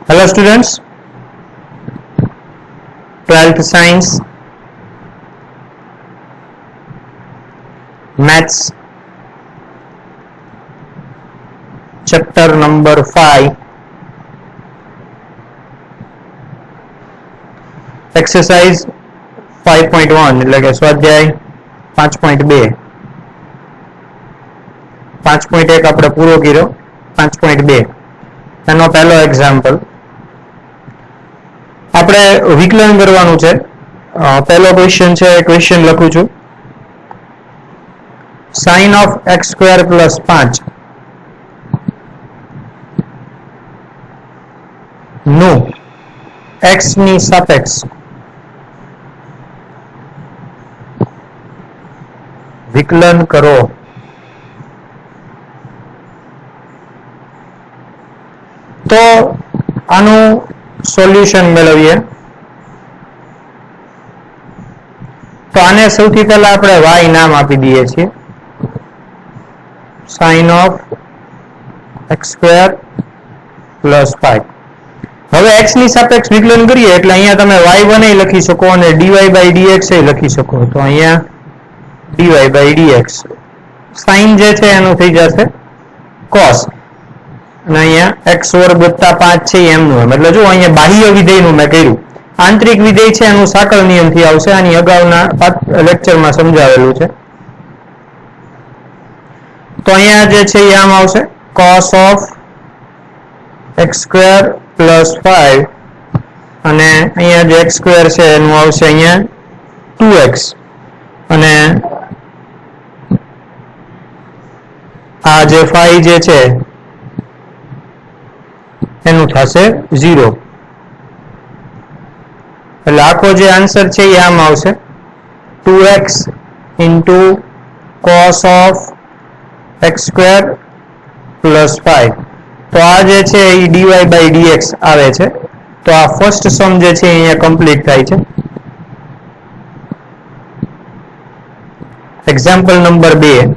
Hello students, 12th Science, Maths, Chapter number 5, Exercise 5.1 એટલે કે સ્વાધ્યાય 5.2 5.1 આપણે પૂરો કર્યો 5.2 એનો પહેલો એક્ઝામ્પલ આપણે વિકલન કરવાનું છે. પહેલો ક્વેશ્ચન છે, ક્વેશ્ચન લખું છું. sin of x square plus 5 નું x ની સાપેક્ષ વિકલન કરો. તો આનું સોલ્યુશન મેળવીએ. તો આને સૌથી પહેલા આપણે y નામ આપી દઈએ છીએ. sin of x square plus 5. હવે x ની સાપેક્ષ વિકલન કરીએ એટલે અહીંયા તમે y1 એ લખી શકો અને dy by dx એ લખી શકો. તો અહીંયા dy by dx sin જે છે એનું થઈ જશે cos અને અહીંયા x વર્ગ વત્તા 5 છે એમનું એમ. એટલે જો અહીંયા બાહ્ય વિધેયનું મેં કર્યું, આંતરિક વિધેય છે એનું સાંકળ નિયમથી આવશે. આની અગાઉના લેક્ચરમાં સમજાવેલું છે. તો અહીંયા જે છે એ આમ આવશે cos of x square plus 5 અને અહીંયા જે x square છે એનું આવશે અહીંયા 2x અને આ જે 5 જે છે એનું થશે 0. એટલે આખો જે આન્સર છે એ આમ આવશે 2x into cos of x square plus 5. તો આ જે છે એ dy by dx આવે છે. તો આ ફર્સ્ટ સમ જે છે અહીંયા કમ્પ્લીટ થાય છે. Example number 2.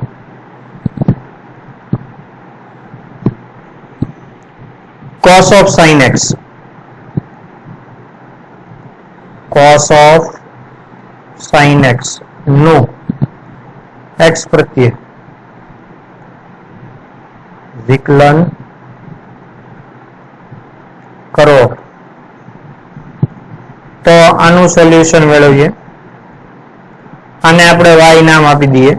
cos of sin x. cos of sin x નું x પ્રત્યે વિકલન કરો. તો આનું સોલ્યુશન મેળવીએ. આને આપણે y નામ આપી દઈએ.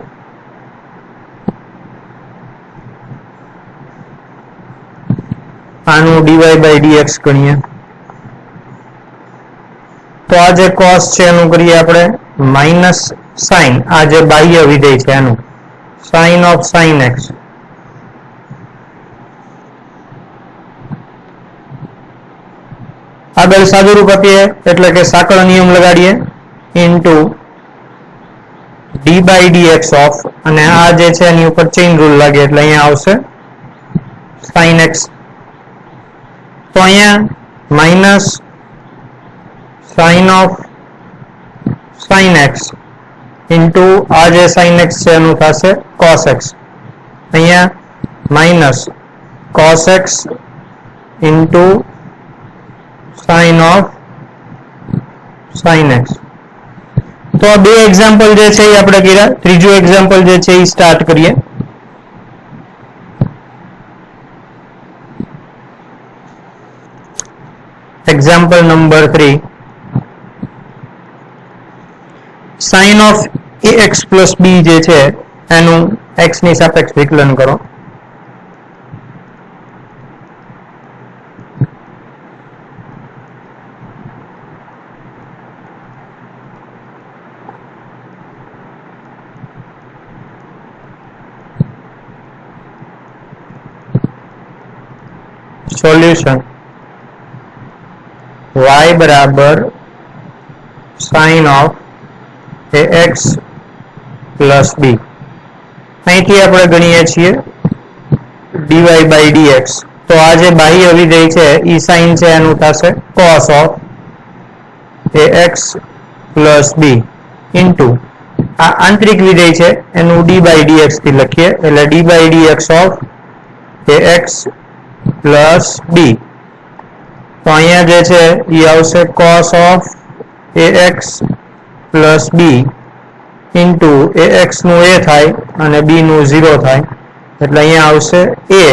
આનું dy by dx ગણીએ. તો આ જે cos છે એનું કરીએ આપણે માઇનસ sin, આ જે બાહ્ય વિધેય છે એનું sin of sin x આગળ સાદુરૂપ આપીએ એટલે કે સાંકળ નિયમ લગાડીએ into d by dx of અને આ જે છે એની ઉપર ચેઇન રૂલ લાગે એટલે અહીંયા આવશે sin x. તો અહીંયા minus sin of sin x into આ જે sin x છે એનું થશે cos x. અહીંયા minus cos x into sin of sin x. તો આ બે એક્ઝામ્પલ જે છે એ આપણે કર્યા. ત્રીજું એક્ઝામ્પલ જે છે એ સ્ટાર્ટ કરીએ. Example number 3. sin of ax plus b જે છે એનું x ની સાપેક્ષ વિકલન કરો. સોલ્યુશન y બરાબર sin of ax plus b. અહીંથી આપણે ગણીએ છીએ dy by dx. તો આ જે બાહ્ય વિધેય છે એ sin છે એનું થશે cos of ax plus b into આ આંતરિક વિધેય છે એનું d by dx થી લખીએ એટલે d by dx of ax plus b તો અહીંયા જે છે એ આવશે cos of ax plus b into ax નું a થાય અને b નું 0 થાય એટલે અહીંયા આવશે a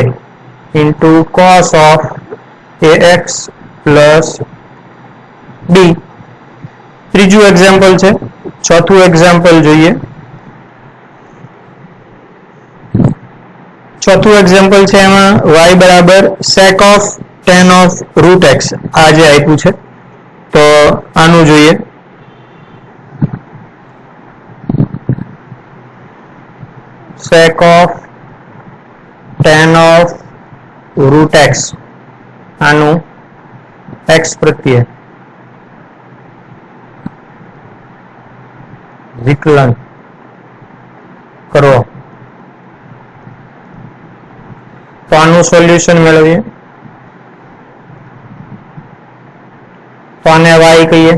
into cos of ax plus b. ત્રીજું એક્ઝામ્પલ છે. ચોથું એક્ઝામ્પલ જોઈએ. ચોથું એક્ઝામ્પલ છે એમાં y બરાબર sec of tan of root x આ જે આપ્યું છે તો આનું જોઈએ. sec of tan of root x આનું x પ્રત્યે વિકલન કરો તો આનું સોલ્યુશન મેળવીએ. તો આને y કહીએ.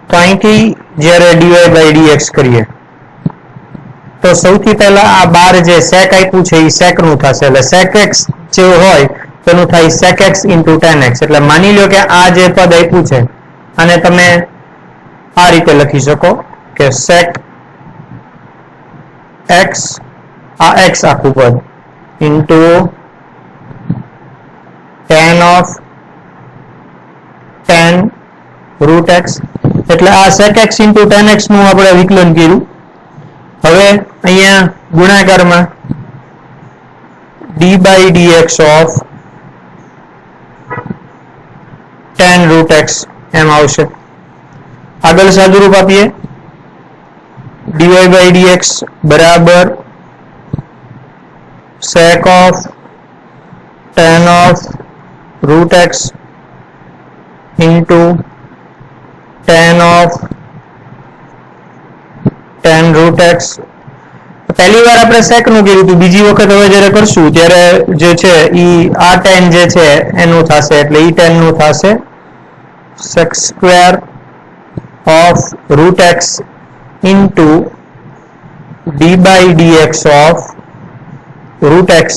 તો અહીંથી જ્યારે dy by dx કરીએ તો સૌથી પહેલા આ બાર જે sec આપ્યું છે એ sec નું થશે એટલે sec x જે હોય તેનું થાય sec x into tan x. એટલે માની લો કે આ જે પદ આપ્યું છે આને તમે આ રીતે લખી શકો કે sec x આ x આખું પદ into tan root x એટલે આ sec x into tan x નું આપણે વિકલન કર્યું. હવે અહીંયા ગુણાકારમાં d by dx of tan root x એમ આવશે. આગળ સાદુરૂપ આપીએ. dy by dx બરાબર sec of tan of root x into tan of tan root x. પહેલી વાર આપણે sec નું કર્યું હતું, બીજી વખત હવે જ્યારે કરશું ત્યારે જે છે ઈ આ tan જે છે એનું થશે એટલે ઈ tan નું થશે sec square of root x into d by dx of root x.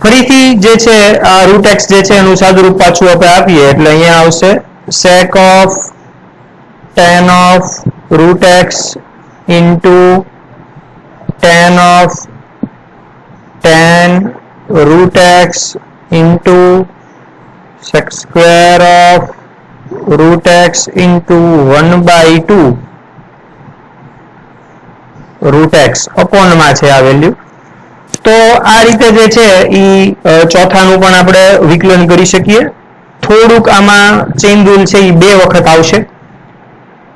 ફરીથી જે છે આ root x જે છે એનું સાદુરૂપ પાછું આપણે આપીએ એટલે અહીંયા આવશે sec of tan of root x into tan of tan root x into sec square of root x into 1 by 2 root x upon માં છે આ વેલ્યુ. તો આ રીતે જે છે ઈ ચોથાનું પણ આપણે વિકલન કરી શકીએ. થોડુંક આમાં ચેઇન રૂલ છે ઈ બે વખત આવશે.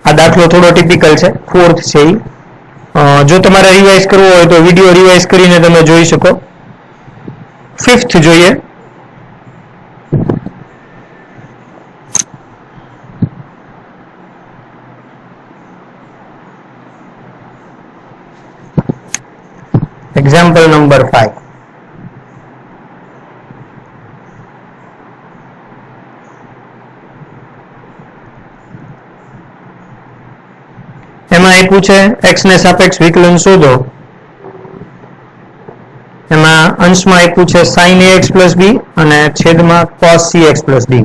આ દાખલો થોડો ટિપિકલ છે, ફોર્થ છે ઈ. જો તમારે રિવાઇઝ કરવો હોય તો વિડિયો રિવાઇઝ કરીને તમે જોઈ શકો. ફિફ્થ જોઈએ. Example number 5. એમાં આપ્યું છે x ને સાપેક્ષ વિકલન શોધો. એમાં અંશમાં આપ્યું છે sin ax plus b અને છેદમાં cos cx plus d.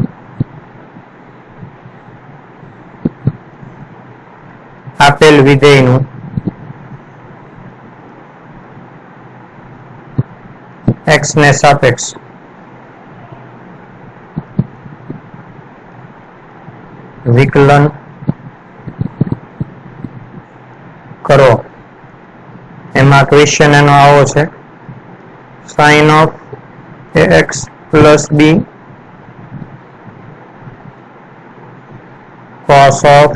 આપેલ વિધેયનું x ને સાપેક્ષ વિકલન કરો. એમાં ક્વેશ્ચન એનો આવો છે sin of ax plus b cos of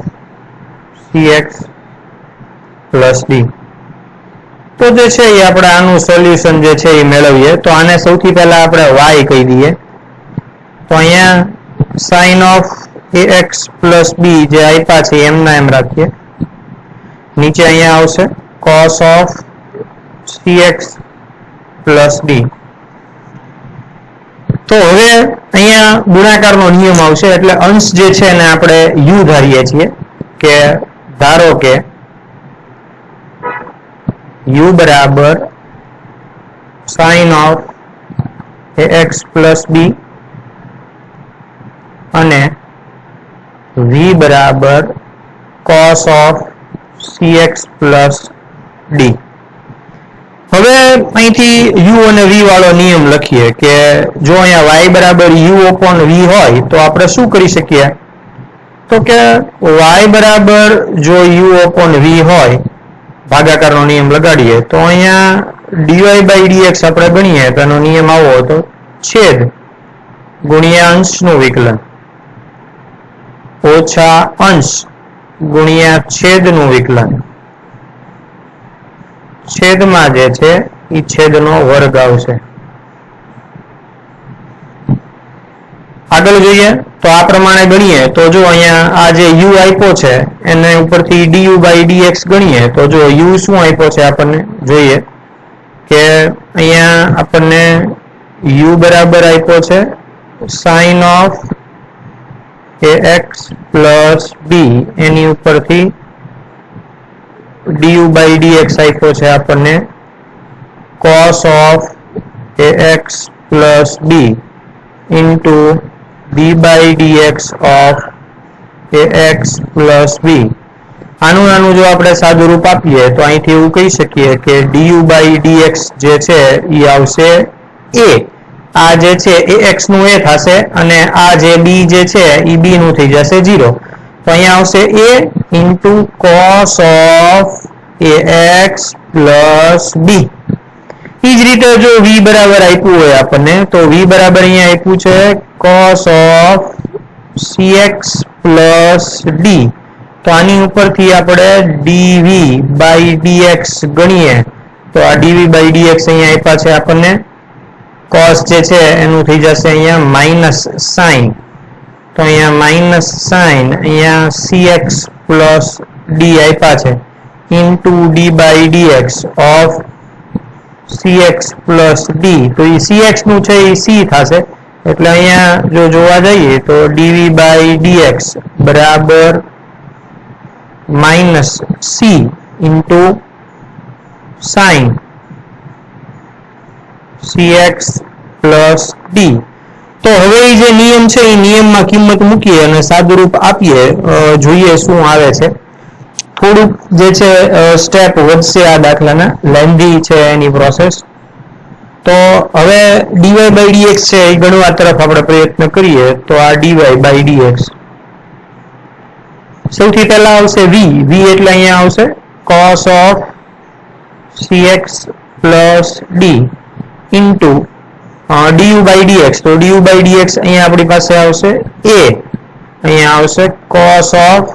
cx plus d. તો જે છે એ આપણે આનું સોલ્યુશન જે છે એ મેળવીએ તો આને સૌથી પહેલા આપણે y કહી દઈએ. તો અહીંયા sin of ax plus b જે આપ્યા છે એમના એમ રાખીએ. નીચે અહીંયા આવશે cos of cx plus d. તો હવે અહીંયા ગુણાકારનો નિયમ આવશે એટલે અંશ જે છે એને આપણે u ધારીએ છીએ કે ધારો કે u બરાબર sin of ax plus b અને v બરાબર cos of cx plus d. હવે અહીંથી u અને v વાળો નિયમ લખીએ કે જો અહીંયા y બરાબર u upon v હોય તો આપણે શું કરી શકીએ તો કે y બરાબર જો u upon v હોય ભાગાકારનો નિયમ લગાડીએ તો અહીંયા dy by dx આપણે ગણીએ તો એનો નિયમ આવો હતો છેદ ગુણ્યા અંશનું વિકલન ઓછા અંશ ગુણ્યા છેદનું વિકલન છેદમાં જે છે એ છેદનો વર્ગ આવશે. આગળ જોઈએ તો આ પ્રમાણે ગણીએ તો જો અહીંયા આ જે u આપ્યો છે એને ઉપરથી du by dx ગણીએ તો જો u શું આપ્યો છે આપણને જોઈએ કે અહીંયા આપણને u બરાબર આપ્યો છે sin of ax plus b એની ઉપરથી du by dx આપ્યો છે આપણને cos of ax plus b into d by dx of ax plus b. આનું નાનું જો આપણે સાદું રૂપ આપીએ તો અહીંથી એવું કહી શકીએ કે du by dx જે છે એ આવશે a. આ જે છે ax નું a થશે અને આ જે b જે છે એ b નું થઈ જશે 0. તો અહીંયા આવશે a into cos of ax plus b. એ જ રીતે જો v બરાબર આપ્યું હોય આપણને તો v બરાબર અહીંયા આપ્યું છે cos of cx plus d. તો આની ઉપરથી આપણે dv by dx ગણીએ તો આ dv by dx અહીંયા આપ્યા છે આપણને cos જે છે એનું થઈ જશે અહીંયા માઇનસ sin. તો અહીંયા માઇનસ sin અહીંયા cx plus d આપ્યા છે into d by dx of cx plus d. તો એ cx નું છે એ c થશે એટલે અહીંયા જો જોવા જઈએ તો dv by dx બરાબર minus c into sin cx plus d. તો હવે એ જે નિયમ છે એ નિયમમાં કિંમત મૂકીએ અને સાદુરૂપ આપીએ જોઈએ શું આવે છે. થોડુંક જે છે સ્ટેપ વધશે આ દાખલાના લેન્ધી છે એની પ્રોસેસ. તો હવે dy by dx છે એ ગણવા તરફ આપણે પ્રયત્ન કરીએ તો આ dy by dx સૌથી પહેલા આવશે v એટલે અહીંયા આવશે cos of cx plus d into du by dx. તો du by dx અહીંયા આપણી પાસે આવશે a અહીંયા આવશે cos of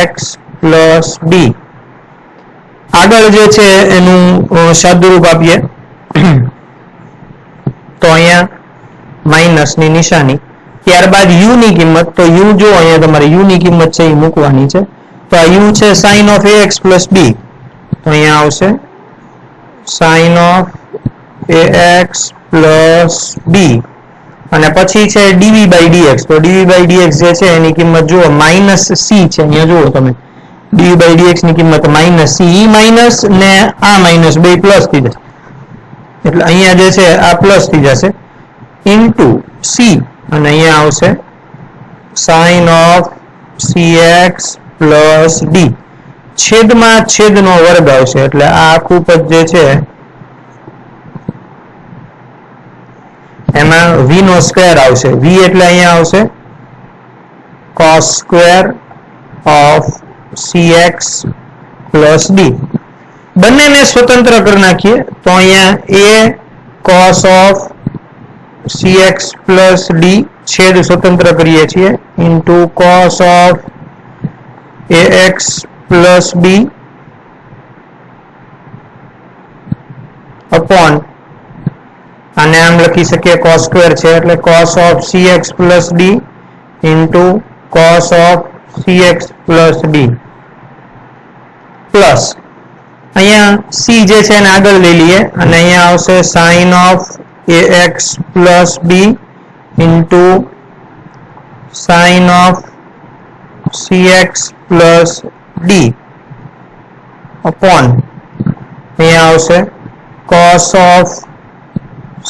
ax plus b. આગળ જે છે એનું સાદુરૂપ આપીએ તો અહીંયા માઇનસ ની નિશાની ત્યારબાદ u ની કિંમત તો u જો અહીંયા તમારે u ની કિંમત છે એ મૂકવાની છે તો આ u છે sin of ax plus b. તો અહીંયા આવશે sin of ax plus b અને પછી છે dv by dx. તો dv by dx જે છે એની કિંમત જુઓ માઇનસ c છે અહીંયા જુઓ તમે dv by dx ની કિંમત માઇનસ c. ઈ માઇનસ ને આ માઇનસ બે પ્લસ થઈ જશે એટલે અહીંયા જે છે આ પ્લસ થઈ જશે ઇન્ટુ c અને અહીંયા આવશે sin of cx plus d. છેદમાં છેદનો વર્ગ આવશે એટલે આ આખું પદ જે છે એમાં v નો સ્ક્વેર આવશે. v એટલે અહીંયા આવશે cos square of cx plus d. બંનેને સ્વતંત્ર કરી નાખીએ તો અહીંયા a cos of cx plus d છેદ સ્વતંત્ર કરીએ છીએ into cos of ax plus b upon આને આમ લખી શકીએ cos square છે એટલે cos of cx plus d into cos of cx plus d plus અહીંયા c જે છે એને આગળ લઈ લઈએ અને અહીંયા આવશે sin of ax plus b into sin of cx plus d upon અહીંયા આવશે cos of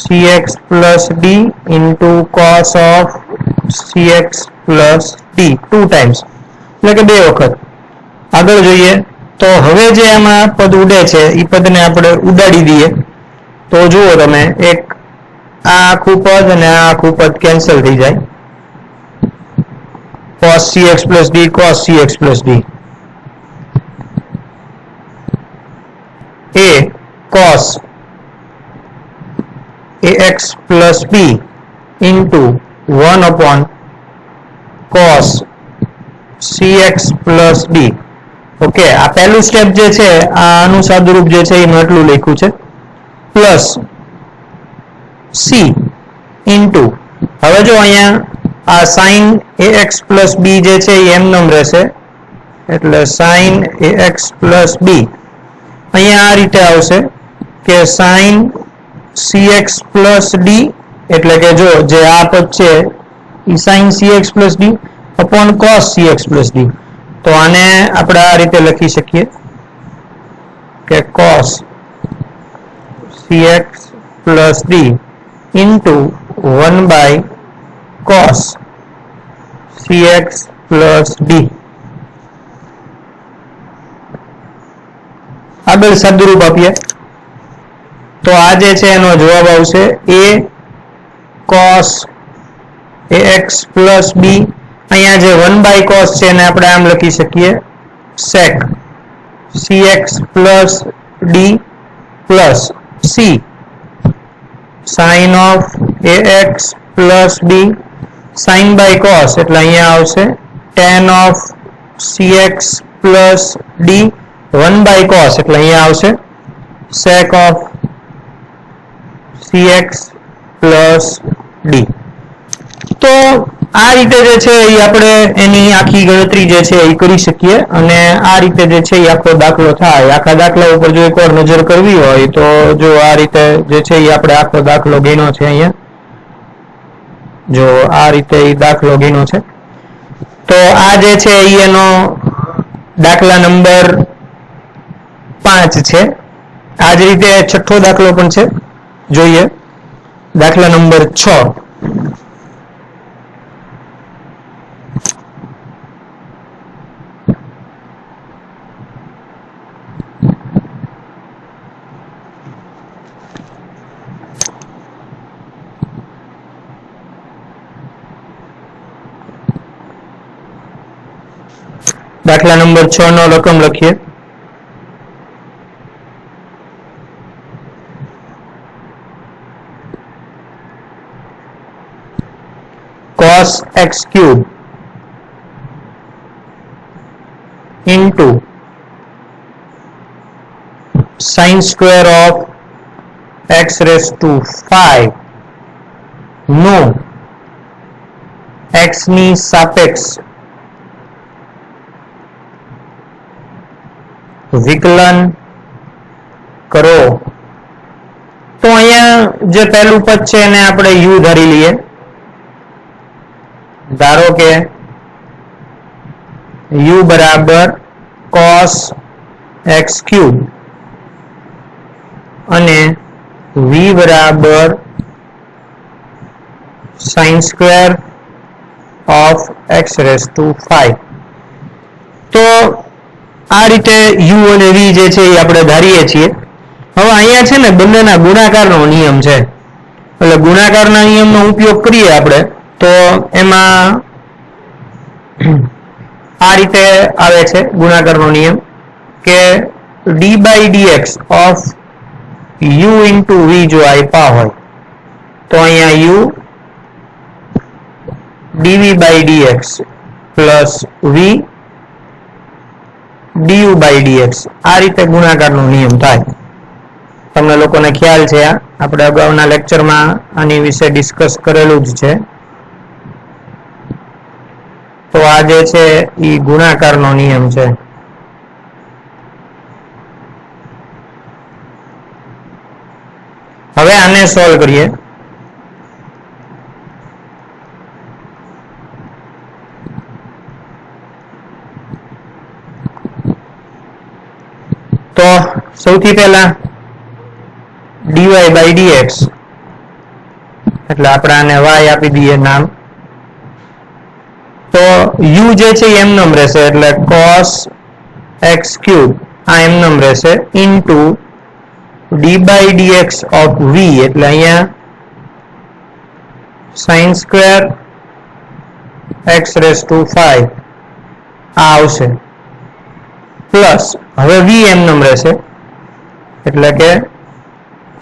cx plus d into cos of cx plus d 2 times, એટલે કે 2 વખત. આગળ જોઈએ તો હવે જે આમાં પદ ઉડે છે એ પદને આપણે ઉડાડી દઈએ તો જુઓ તમે, એક આ આખું પદ અને આ આખું પદ કેન્સલ થઈ જાય. cos cx plus d cos cx plus d a cos ax plus b into 1 upon cos cx plus d. Okay, આ પહેલું સ્ટેપ જે છે આ આનું સાદુરૂપ જે છે એમાં એટલું લખ્યું છે પ્લસ c ઇન્ટુ, હવે જો અહીંયા આ sin ax plus b જે છે એ એમનેમ રહેશે એટલે sin ax plus b. અહીંયા આ રીતે આવશે કે sin cx plus d, એટલે કે જો જે આ પદ છે એ sin cx plus d upon cos cx plus d. તો આને આપણે આ રીતે લખી શકીએ કે cos cx plus d into 1 by cos cx plus d. આગળ સાદુરૂપ આપીએ તો આ જે છે એનો જવાબ આવશે a cos ax plus b. અહીંયા જે 1 by cos છે એને આપણે આમ લખી શકીએ sec cx plus d plus c sin of ax plus b sin by cos એટલે અહીંયા આવશે tan of cx plus d 1 by cos એટલે અહીંયા આવશે sec of cx plus d. તો આ રીતે જે છે એ આપણે એની આખી ગણતરી જે છે એ કરી શકીએ અને આ રીતે જે છે એ આખો દાખલો થાય. આખા દાખલા ઉપર જો એકવાર નજર કરવી હોય તો જો આ રીતે જે છે એ આપણે આખો દાખલો ગણ્યો છે. અહીંયા જો આ રીતે એ દાખલો ગણ્યો છે તો આ જે છે એનો દાખલા નંબર 5 છે. આ જ રીતે છઠ્ઠો દાખલો પણ છે, જોઈએ દાખલા નંબર 6. દાખલા નંબર 6 નો રકમ લખીએ. cos x cube into sin square of x raised to 5 no x ની સાપેક્ષ વિકલન કરો. તો અહીંયા જે પહેલું પદ છે એને આપણે u ધારી લઈએ. ધારો કે u બરાબર cos x cube અને v બરાબર sin square of x raised to 5. તો આ રીતે u અને v જે છે એ આપણે ધારીએ છીએ. હવે અહીંયા છે ને બંનેના ગુણાકારનો નિયમ છે એટલે ગુણાકારના નિયમનો ઉપયોગ કરીએ આપણે તો એમાં આ રીતે આવે છે ગુણાકારનો નિયમ કે d by dx of u into v જો આપ્યા હોય તો અહીંયા u dv by dx plus v du by dx આ રીતે ગુણાકારનો નિયમ થાય. તમને લોકોને ખ્યાલ છે, આપણે અગાઉના લેક્ચરમાં આની વિશે ડિસ્કસ કરેલું જ છે. તો આ જે છે એ ગુણાકારનો નિયમ છે. હવે આને સોલ્વ કરીએ. તો સૌથી પહેલા dy by dx એટલે આપણે આને y આપી દઈએ નામ, તો u જે છે એમનેમ રહેશે એટલે cos x cube આ એમનેમ રહેશે into d by dx of v એટલે અહીંયા sin square x raised to 5 આ આવશે પ્લસ હવે v એમનેમ રહેશે એટલે કે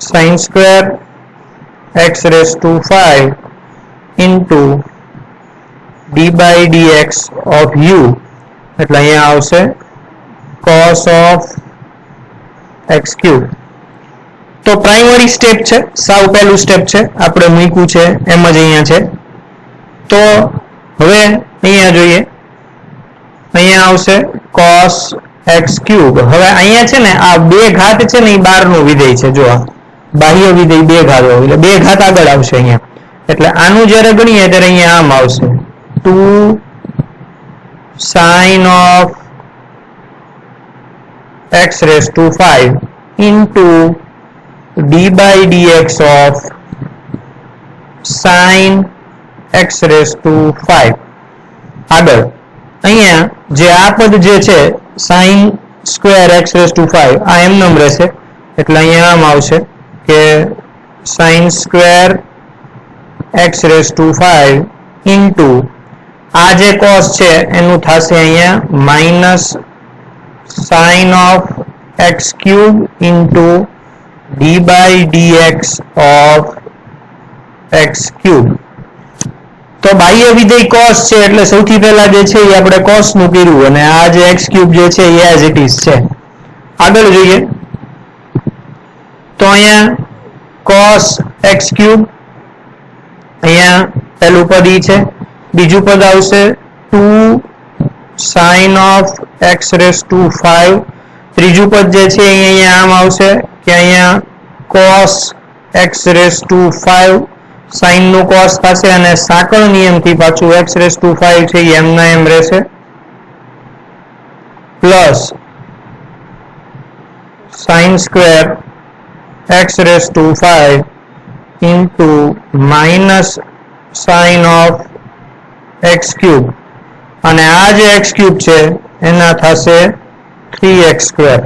sin square x raised to 5 into d by dx of u એટલે અહીંયા આવશે cos of x cube. તો પ્રાઇમરી સ્ટેપ છે, સાવ પહેલું સ્ટેપ છે, આપણે મૂક્યું છે એમ જ અહીંયા છે. તો હવે અહીંયા જોઈએ, અહીંયા આવશે cos x cube. હવે અહીંયા છે ને આ બે ઘાત છે ને એ બહારનું વિધેય છે, જો આ બાહ્ય વિધેય બે ઘાત હોય એટલે બે ઘાત આગળ આવશે અહીંયા, એટલે આનું જ્યારે ગણીએ ત્યારે અહીંયા આમ આવશે 2 sin of x raised to 5 into d by dx of sin x raised to 5. આગળ અહીંયા જે આ પદ જે છે sin square x raised to 5 આ એમનેમ રહેશે એટલે અહીંયા આમ આવશે કે sin square x raised to 5 into આ જે cos છે એનું થશે અહીંયા minus sin of x cube into d by dx of x cube. તો બાહ્ય વિધેય cos છે એટલે સૌથી પહેલા જે છે એ આપણે cos નું કર્યું અને આ જે x cube જે છે એ as it is છે. આગળ જોઈએ તો અહીંયા cos x cube અહીંયા પહેલું પદ ઈ છે, બીજું પદ આવશે 2 sin of x raised to 5, ત્રીજું પદ જે છે અહીંયા આમ આવશે કે અહીંયા cos x raised to 5 sin નું cos થશે અને સાંકળ નિયમથી પાછું x raised to 5 છે એમના એમ રહેશે plus sin square x raised to 5 into minus sin of x cube અને આ જે x cube છે એના થશે 3x square.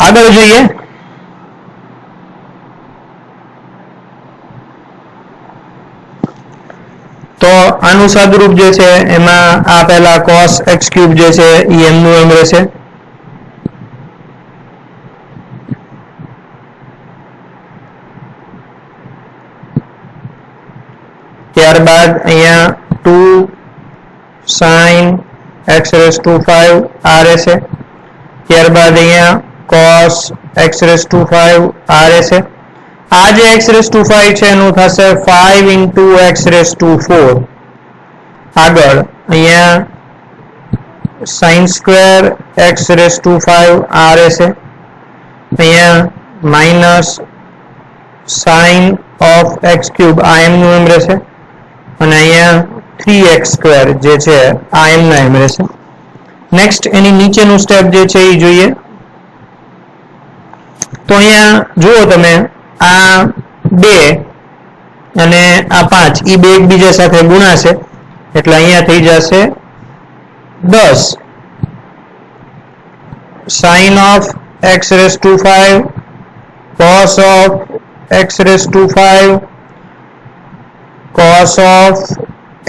આગળ જોઈએ તો આનું સાદુરૂપ જે છે એમાં આ પહેલા cos x cube જે છે એ એમનું એમ રહેશે, ત્યારબાદ અહીંયા 2 sin x raised to 5 આ રહેશે, ત્યારબાદ અહીંયા cos x raised to 5 આ રહેશે. આ જે x raised to 5 છે એનું થશે 5 into x raised to 4. આગળ અહીંયા sin square x raised to 5 આ રહેશે, અહીંયા minus sin of x cube આ એમનું એમ રહેશે અને અહીંયા 3x square જે છે આ એમના એમ રહેશે. નેક્સ્ટ એની નીચેનું સ્ટેપ જે છે એ જોઈએ તો અહીંયા જુઓ તમે આ 2 અને આ 5 એ બે એકબીજા સાથે ગુણાશે એટલે અહીંયા થઈ જશે 10 sin of x raised to 5 cos of x raised to 5 cos of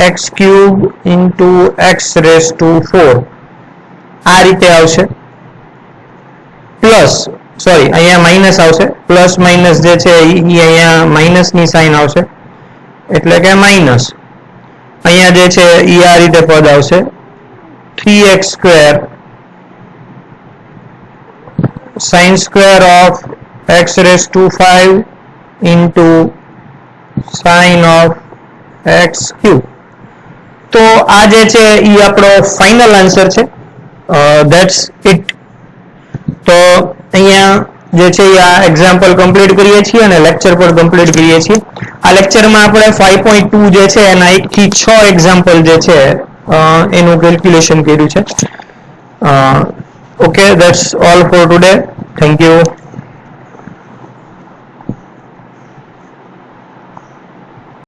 x cube into x raised to 4 આ રીતે આવશે પ્લસ સોરી અહીંયા માઇનસ આવશે, પ્લસ માઇનસ જે છે એ અહીંયા માઇનસની સાઇન આવશે એટલે કે માઇનસ, અહીંયા જે છે એ આ રીતે પદ આવશે 3x square sin square of x raised to 5 into sin of x cube. તો આ જે છે એ આપણો ફાઇનલ આન્સર છે. That's it. તો અહીંયા જે છે આ એક્ઝામ્પલ કમ્પ્લીટ કરીએ છીએ અને લેક્ચર પણ કમ્પ્લીટ કરીએ છીએ. આ લેક્ચરમાં આપણે 5.2 જે છે એના 1 થી 6 એક્ઝામ્પલ જે છે એનું કેલ્ક્યુલેશન કર્યું છે. Okay, that's all for today. Thank you.